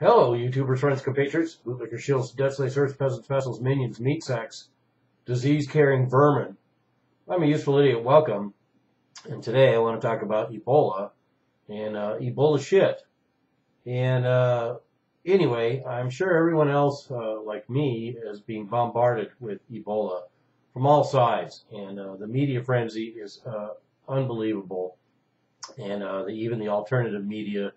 Hello, YouTubers, friends, compatriots, bootlicker shields, death slays, earth, peasants, vessels, minions, meat sacks, disease-carrying vermin. I'm a useful idiot. Welcome. And today I want to talk about Ebola and EbolaShit. And anyway, I'm sure everyone else, like me, is being bombarded with Ebola from all sides. And the media frenzy is unbelievable. And even the alternative media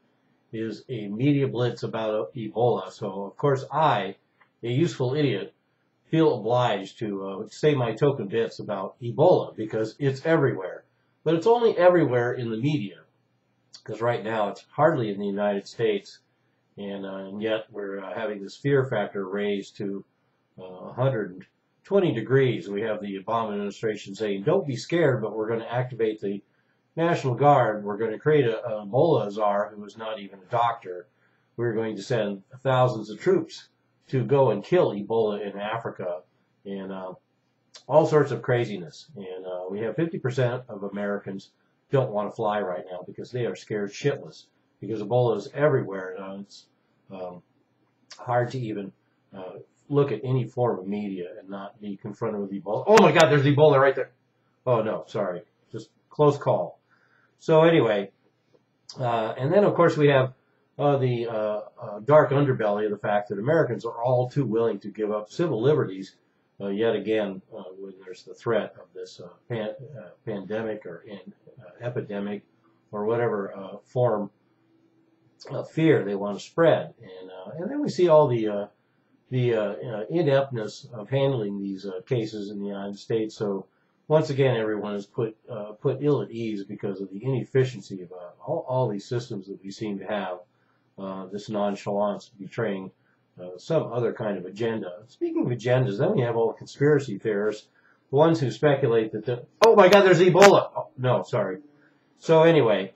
is a media blitz about Ebola. So, of course, I, a useful idiot, feel obliged to say my token bits about Ebola because it's everywhere. But it's only everywhere in the media because right now it's hardly in the United States, and yet we're having this fear factor raised to 120 degrees. We have the Obama administration saying, don't be scared, but we're going to activate the National Guard. We're going to create an Ebola czar who is not even a doctor. We're going to send thousands of troops to go and kill Ebola in Africa, and all sorts of craziness. And we have 50% of Americans don't want to fly right now because they are scared shitless because Ebola is everywhere. It's hard to even look at any form of media and not be confronted with Ebola. Oh my God, there's Ebola right there. Oh no, sorry, just close call. So anyway, and then of course we have the dark underbelly of the fact that Americans are all too willing to give up civil liberties yet again when there's the threat of this pandemic or epidemic or whatever form of fear they want to spread. And then we see all the ineptness of handling these cases in the United States. So once again, everyone is put ill at ease because of the inefficiency of all these systems that we seem to have. This nonchalance betraying some other kind of agenda. Speaking of agendas, then we have all the conspiracy theorists, the ones who speculate that oh my God, there's Ebola. Oh, no, sorry. So anyway,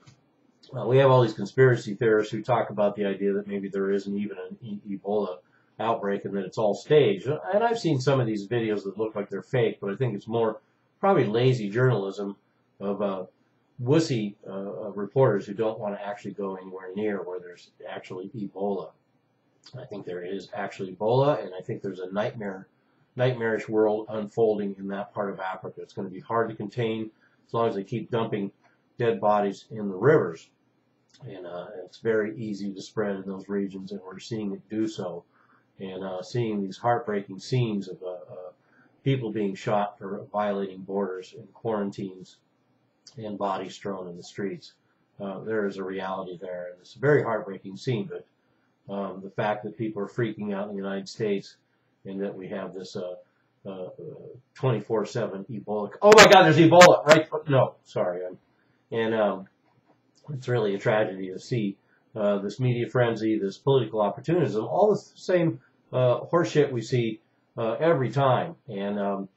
we have all these conspiracy theorists who talk about the idea that maybe there isn't even an Ebola outbreak and that it's all staged. And I've seen some of these videos that look like they're fake, but I think it's more probably lazy journalism of wussy reporters who don't want to actually go anywhere near where there's actually Ebola. I think there is actually Ebola, and I think there's a nightmarish world unfolding in that part of Africa. It's going to be hard to contain as long as they keep dumping dead bodies in the rivers. And it's very easy to spread in those regions, and we're seeing it do so. And seeing these heartbreaking scenes of people being shot for violating borders and quarantines and bodies strewn in the streets. There is a reality there. And it's a very heartbreaking scene, but the fact that people are freaking out in the United States and that we have this 24/7 Ebola. Oh my God, there's Ebola, right? No, sorry. And it's really a tragedy to see this media frenzy, this political opportunism, all the same horseshit we see every time. And,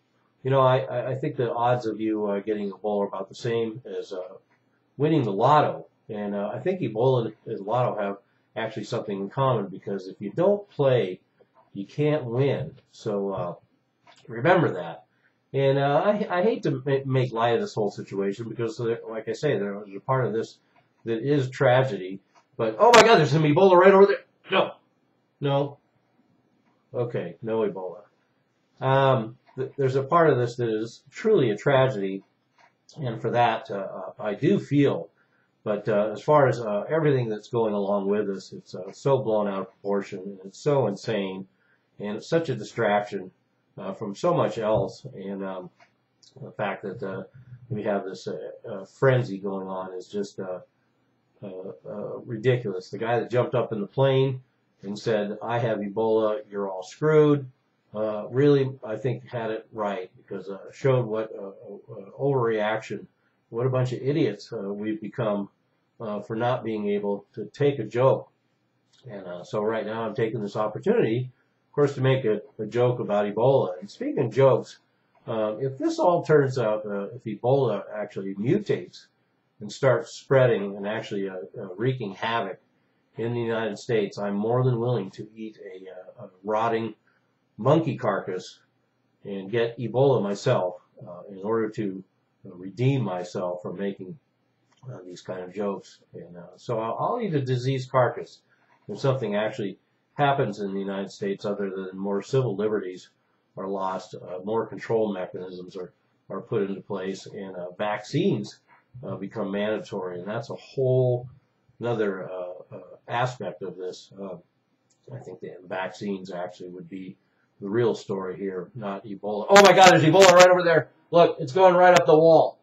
you know, I think the odds of you getting Ebola are about the same as winning the lotto. And I think Ebola and the lotto have actually something in common because if you don't play, you can't win. So remember that. And I hate to make light of this whole situation because, like I say, there's a part of this that is tragedy. But, oh my God, there's some Ebola right over there. No. No. Okay, no Ebola. There's a part of this that is truly a tragedy, and for that I do feel. But as far as everything that's going along with this, it's so blown out of proportion, and it's so insane, and it's such a distraction from so much else. And the fact that we have this frenzy going on is just ridiculous. The guy that jumped up in the plane and said, I have Ebola, you're all screwed, really, I think, had it right because it showed what overreaction, what a bunch of idiots we've become for not being able to take a joke. And so right now I'm taking this opportunity, of course, to make a joke about Ebola. And speaking of jokes, if this all turns out, if Ebola actually mutates and starts spreading and actually wreaking havoc in the United States, I'm more than willing to eat a rotting monkey carcass and get Ebola myself in order to redeem myself from making these kind of jokes. And so I'll eat a diseased carcass if something actually happens in the United States other than more civil liberties are lost, more control mechanisms are put into place, and vaccines become mandatory. And that's a whole another aspect of this. I think the vaccines actually would be the real story here, not Ebola. Oh my God, there's Ebola right over there. Look, it's going right up the wall.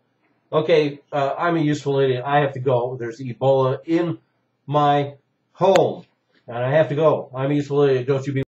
Okay, I'm a useful idiot. I have to go. There's Ebola in my home, and I have to go. I'm a useful idiot. Don't you be